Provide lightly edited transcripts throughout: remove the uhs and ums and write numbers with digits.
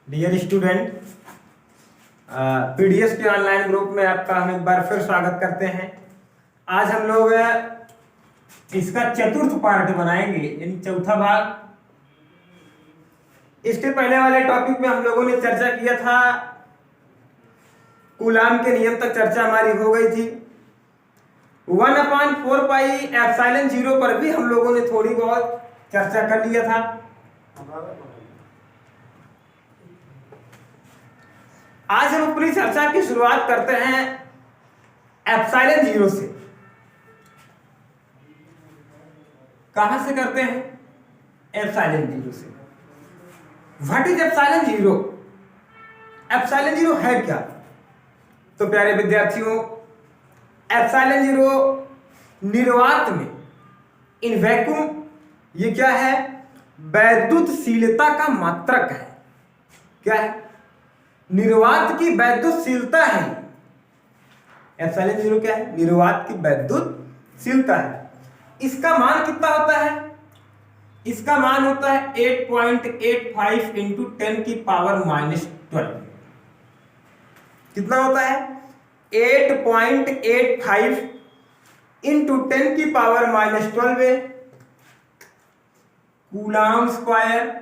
Dear student, PDS के online group में आपका हम एक बार फिर स्वागत करते हैं। आज हम लोग इसका चतुर्थ पार्ट बनाएंगे, यानी चौथा भाग। इसके पहले वाले टॉपिक में हम लोगों ने चर्चा किया था, कूलाम के नियम तक चर्चा हमारी हो गई थी। 1/4 पाई एप्सिलॉन 0 पर भी हम लोगों ने थोड़ी बहुत चर्चा कर लिया था। आज हम अपनी चर्चा की शुरुआत करते हैं एप्सिलॉन 0 से। कहां से करते हैं? एप्सिलॉन 0 से। What is epsilon 0? एप्सिलॉन 0 है क्या? तो प्यारे विद्यार्थियों, एप्सिलॉन 0 निर्वात में, इन वैक्यूम, ये क्या है? वैद्युतशीलता का मात्रक है। क्या है? निर्वात की वैद्युतशीलता है। एप्सिलॉन 0 क्या है? निर्वात की वैद्युतशीलता है। इसका मान कितना होता है? इसका मान होता है 8.85 इंटू 10 की पावर -12। कितना होता है? 8.85 इंटू 10 की पावर -12 कूलाम स्क्वायर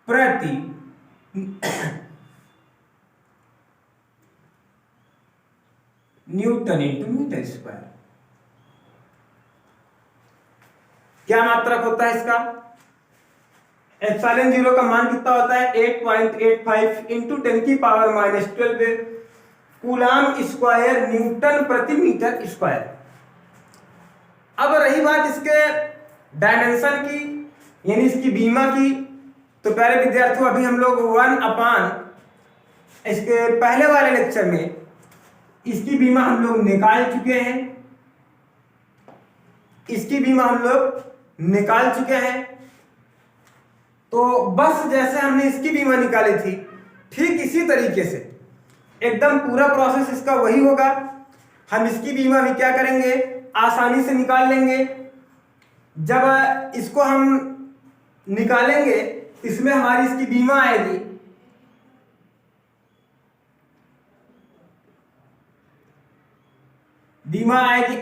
प्रति न्यूटन इंटू मीटर स्क्वायर। क्या मात्रक होता है इसका? एप्सिलॉन 0 का मान कितना होता है? 8.85 इंटू 10 की पावर -12 कूलाम स्क्वायर न्यूटन प्रति मीटर स्क्वायर। अब रही बात इसके डायमेंशन की, यानी इसकी बीमा की, तो प्यारे विद्यार्थियों, अभी हम लोग 1/, इसके पहले वाले लेक्चर में इसकी बीमा हम लोग निकाल चुके हैं। इसकी बीमा हम लोग निकाल चुके हैं। तो बस जैसे हमने इसकी बीमा निकाली थी, ठीक इसी तरीके से एकदम पूरा प्रोसेस इसका वही होगा। हम इसकी बीमा भी क्या करेंगे? आसानी से निकाल लेंगे। जब इसको हम निकालेंगे, इसमें हमारी इसकी बीमा आएगी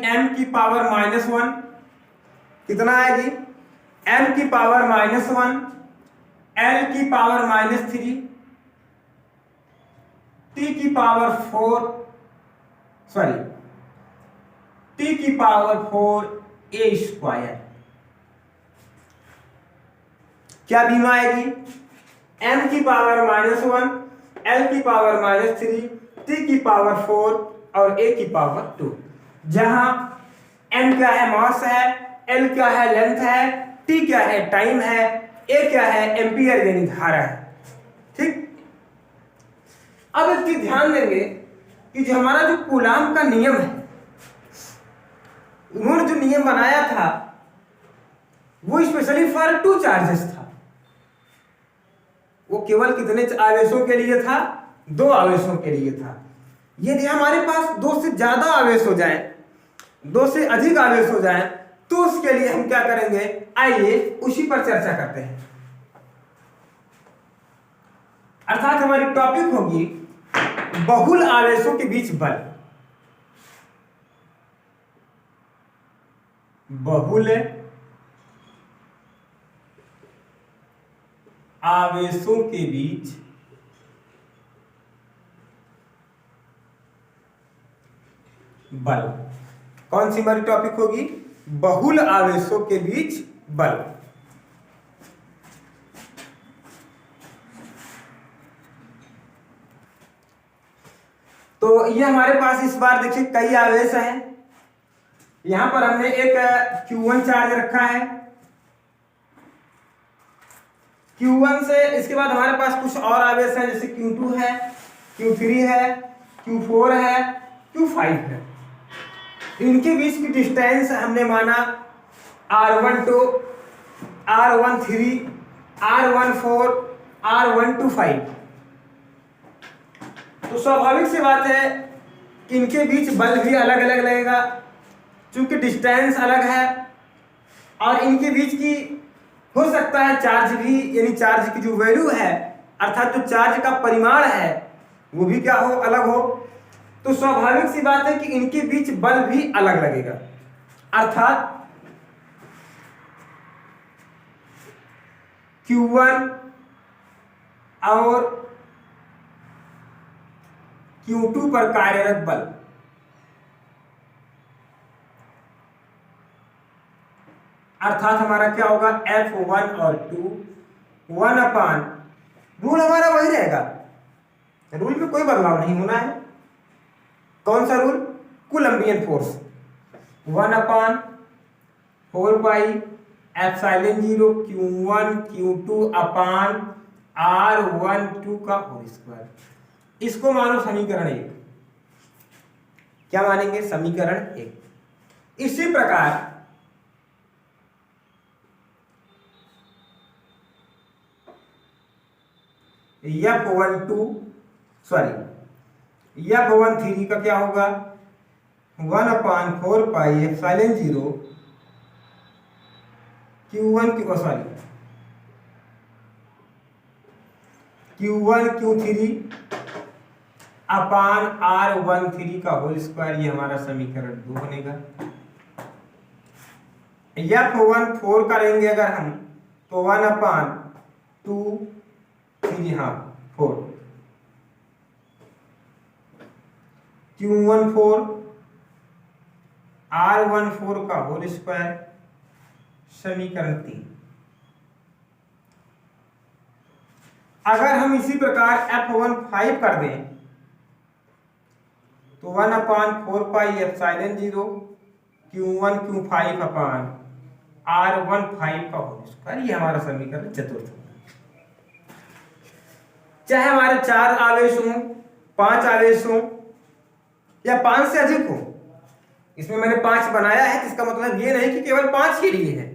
m की पावर -1। कितना आएगी? m की पावर -1, l की पावर -3, t की पावर 4, t की पावर 4 a स्क्वायर। क्या बीमा आएगी? m की पावर -1, l की पावर -3, t की पावर 4 और a की पावर 2। जहां m क्या है? मास है, l क्या है? लेंथ है, t क्या है? टाइम है, a क्या है? एम्पियर यानी धारा है। ठीक। अब इसकी ध्यान देंगे कि जो हमारा जो कूलाम का नियम है, उन्होंने जो नियम बनाया था वो स्पेशली फॉर 2 चार्जेस था। वो केवल कितने आवेशों के लिए था? 2 आवेशों के लिए था। यदि हमारे पास 2 से ज्यादा आवेश हो जाए, 2 से अधिक आवेश हो जाए, तो उसके लिए हम क्या करेंगे? आइए उसी पर चर्चा करते हैं। अर्थात हमारी टॉपिक होगी बहुल आवेशों के बीच बल। बहुल आवेशों के बीच बल। कौन सी हमारी टॉपिक होगी? बहुल आवेशों के बीच बल। तो ये हमारे पास इस बार देखिए कई आवेश हैं। यहां पर हमने एक Q1 चार्ज रखा है। Q1 से इसके बाद हमारे पास कुछ और आवेश हैं, जैसे Q2 है, Q3 है, Q4 है, Q5 है। इनके बीच की डिस्टेंस हमने माना R12, R13, R14, R125। तो स्वाभाविक सी बात है कि इनके बीच बल भी अलग अलग लगेगा, चूंकि डिस्टेंस अलग है और इनके बीच की हो सकता है चार्ज भी, यानी चार्ज की जो वैल्यू है अर्थात जो चार्ज का परिमाण है वो भी क्या हो, अलग हो। तो स्वाभाविक सी बात है कि इनके बीच बल भी अलग लगेगा। अर्थात Q1 और Q2 पर कार्यरत बल अर्थात हमारा क्या होगा, F1 और 2 1 अपान, रूल हमारा वही रहेगा, रूल में कोई बदलाव नहीं होना है। कौन सा रूल, कूलम्बियन फोर्स 1 अपान 4 पाई एप्सिलॉन 0 Q1 Q2 अपान R12 का होल स्क्वायर। इसको मानो समीकरण 1। क्या मानेंगे, समीकरण 1। इसी प्रकार F13 का क्या होगा, 1 अपान 4 पाई एप्सिलॉन 0 Q1 Q3 अपान R13 का होल स्क्वायर, ये हमारा समीकरण 2 बनेगा। F14 का लेंगे अगर हम तो 1 अपान 2 3 4 Q14 R14 का होल स्क्वायर, समीकरण 3। अगर हम इसी प्रकार F15 कर दें तो 1 अपान 4 पाई एप्सिलॉन 0 Q1 Q5 अपान R15 का होल स्क्वायर, ये हमारा समीकरण चतुर्थ। चाहे हमारे 4 आवेश हों, 5 आवेश हों या 5 से अधिक हो, इसमें मैंने 5 बनाया है, इसका मतलब ये नहीं कि केवल 5 के लिए है।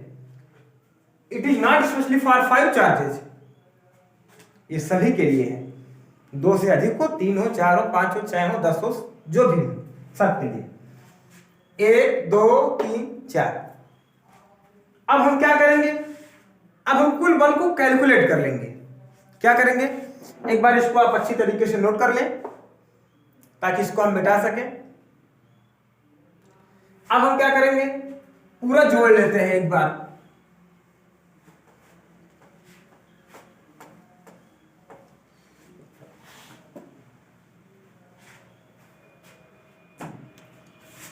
It is not specially for 5 charges, ये सभी के लिए है। 2 से अधिक हो, 3 हो, 4 हो, 5 हो, 6 हो, 10 हो, जो भी हो, सबके लिए 1 2 3 4। अब हम क्या करेंगे, अब हम कुल बल को कैलकुलेट कर लेंगे। क्या करेंगे, एक बार इसको आप अच्छी तरीके से नोट कर लें ताकि इसको हम मिटा सकें। अब हम क्या करेंगे, पूरा जोड़ लेते हैं एक बार।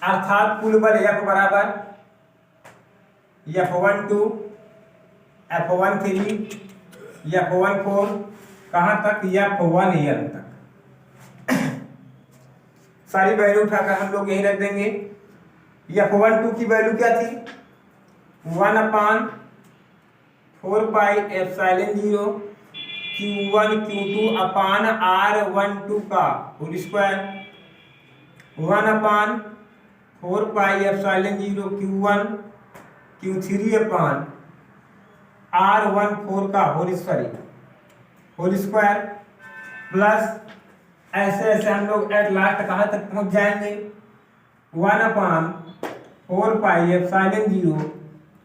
अर्थात कुल बल F बराबर F12 F13 F14 कहां तक, F1N तक। सारी वैल्यू उठाकर हम लोग यही रख देंगे। F12 की वैल्यू क्या थी, 1 अपान 4 पाई एप्सिलॉन 0 Q1 Q2 अपान R12 का होल स्क्वायर, 1 अपान 4 पाई एप्सिलॉन 0 Q1 Q3 अपान R14 का होल स्क्वायर, प्लस ऐसे ऐसे हम लोग एट लास्ट कहां तक पहुंच जाएंगे, 1 अपान 4 पाई एप्सिलॉन 0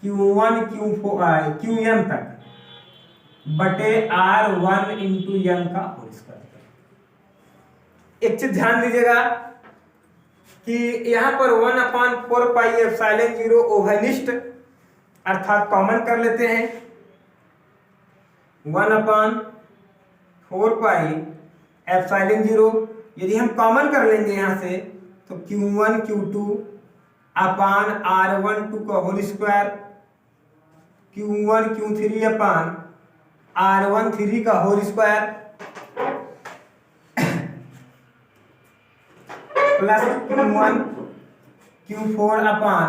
Q1 Qn तक बटे R1 इंटू n का होल स्क्वायर। एक चीज ध्यान दीजिएगा कि यहां पर 1 अपान 4 पाई एप्सिलॉन 0 ओवरलिस्ट अर्थात कॉमन कर लेते हैं। 1 अपान 4 पाई एप्सिलॉन 0 यदि हम कॉमन कर लेंगे यहां से तो Q1 Q2 अपान R12 का होल स्क्वायर, Q1 Q3 अपान R13 का whole square, plus Q1 Q4 अपान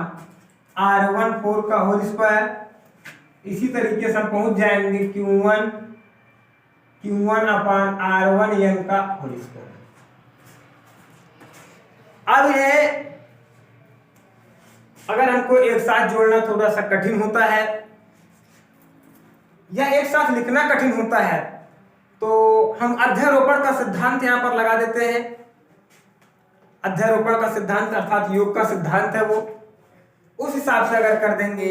R14 का होल स्क्वायर। इसी तरीके से हम पहुंच जाएंगे Q1 अपान R1N का होल स्क्वायर। अब ये अगर हमको एक साथ जोड़ना थोड़ा सा कठिन होता है या एक साथ लिखना कठिन होता है तो हम अध्यारोपण का सिद्धांत यहां पर लगा देते हैं। अध्यारोपण का सिद्धांत अर्थात योग का सिद्धांत है वो, उस हिसाब से अगर कर देंगे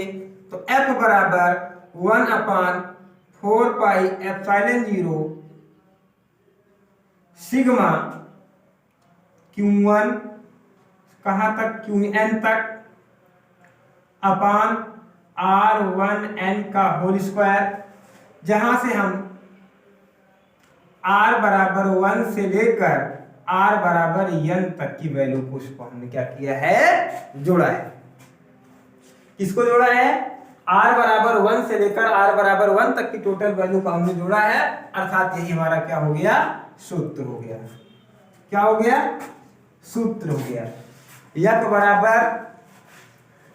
तो F बराबर 1/4πε0 सिग्मा Q1 कहाँ तक, Qn तक अपान R1n का होल स्क्वायर, जहां से हम r बराबर 1 से लेकर r बराबर n तक की वैल्यू को उसको हमने क्या किया है, जोड़ा है। किसको जोड़ा है, r बराबर 1 से लेकर r बराबर 1 तक की टोटल वैल्यू को हमने जोड़ा है, अर्थात यही हमारा क्या हो गया, सूत्र हो गया। क्या हो गया, सूत्र हो गया। F बराबर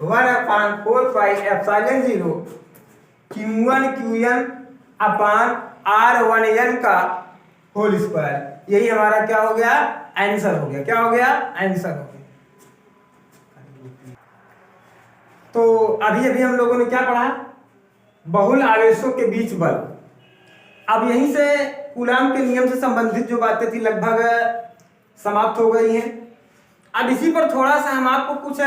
1/4πε0 Q1 Qn अपान R1n का होल स्क्वायर, यही हमारा क्या हो गया, आंसर हो गया। क्या हो गया, आंसर हो गया। तो अभी अभी हम लोगों ने क्या पढ़ा, बहुल आवेशों के बीच बल। अब यहीं से कूलाम के नियम से संबंधित जो बातें थी लगभग समाप्त हो गई हैं। अब इसी पर थोड़ा सा हम आपको कुछ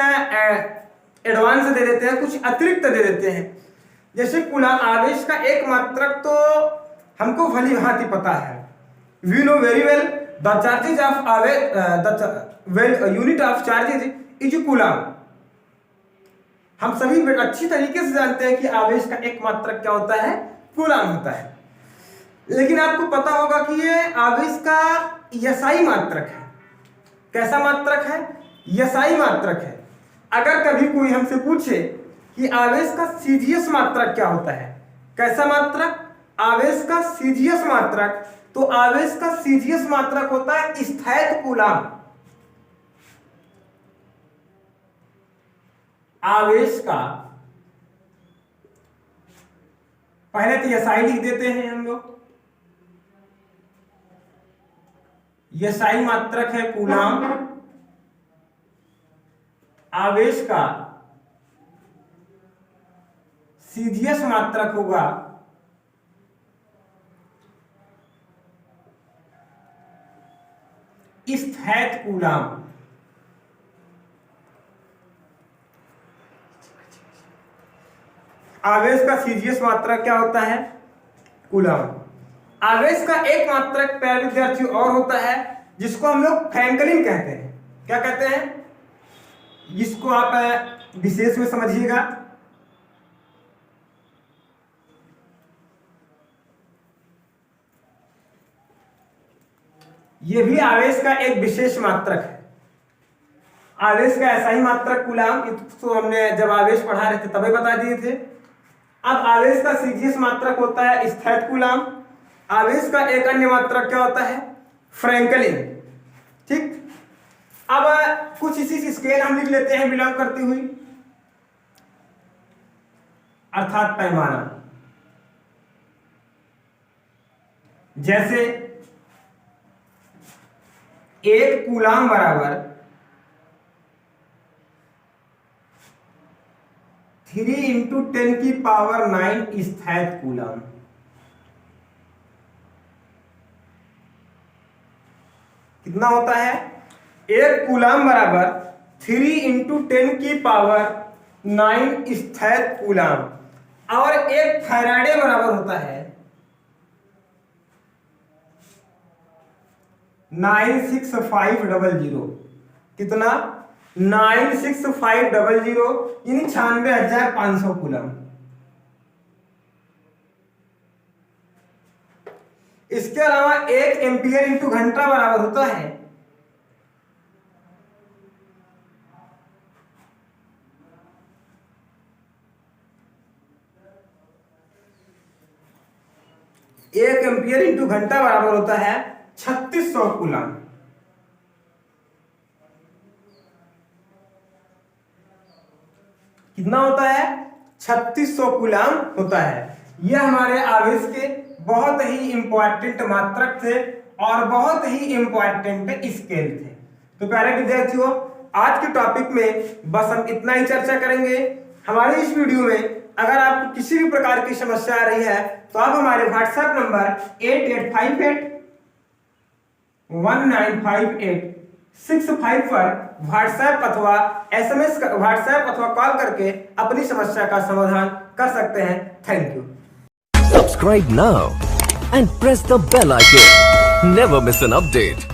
एडवांस दे देते हैं, कुछ अतिरिक्त दे देते हैं। जैसे कूलाम आवेश का एक मात्रक तो हमको भली भांति पता है, we know very well the charges of unit of charges is coulomb. हम सभी अच्छी तरीके से जानते हैं कि आवेश का एक मात्रक क्या होता है, कूलाम होता है। लेकिन आपको पता होगा कि ये आवेश का यसाई मात्रक है। कैसा मात्रक है, यसाई मात्रक है। अगर कभी कोई हमसे पूछे कि आवेश का सीजीएस मात्रक क्या होता है, कैसा मात्रक, आवेश का सीजीएस मात्रक, तो आवेश का सीजीएस मात्रक होता है स्थैतिक कूलाम। आवेश का पहले तो यसाई लिख देते हैं हम लोग, यसाई मात्रक है कूलाम। आवेश का सीजीएस मात्रक होगा स्थैतिक कूलाम। आवेश का सीजीएस मात्रक क्या होता है, कूलाम। आवेश का एक मात्रक प्यारे विद्यार्थी और होता है जिसको हम लोग फ्रैंकलिन कहते हैं। क्या कहते हैं, जिसको आप विशेष में समझिएगा। यह भी आवेश का एक विशेष मात्रक है। आवेश का ऐसा ही मात्रक कूलाम, तो हमने जब आवेश पढ़ा रहे थे तभी बता दिए थे। अब आवेश का सीजीएस मात्रक होता है स्थैतिक कूलाम। आवेश का एक अन्य मात्रक क्या होता है, फ्रैंकलिन। ठीक, अब कुछ इसी स्केल हम लिख लेते हैं बिलोंग करती हुई, अर्थात पैमाना। जैसे एक कूलाम बराबर 3 × 10⁹ स्थैतिक कूलाम। कितना होता है, एक कूलाम बराबर 3 × 10⁹ स्थैतिक कूलाम। और एक फैराडे बराबर होता है 96500। कितना, 96500 यानी 96,500 कूलम। इसके अलावा एक एम्पियर इंटू घंटा बराबर होता है एक एम्पियर इंटू घंटा बराबर होता है 3600 कूलम। कितना होता है, 3600 कूलम होता है। यह हमारे आवेश के बहुत ही इंपॉर्टेंट मात्रक थे और बहुत ही इंपॉर्टेंट स्केल थे। तो प्यारे विद्यार्थियों, आज के टॉपिक में बस हम इतना ही चर्चा करेंगे। हमारे इस वीडियो में अगर आपको किसी भी प्रकार की समस्या आ रही है तो आप हमारे व्हाट्सएप नंबर 8858 1958 65 पर व्हाट्सएप अथवा SMS व्हाट्सएप अथवा कॉल करके अपनी समस्या का समाधान कर सकते हैं। Thank you. Subscribe now and press the bell icon. Never miss an update.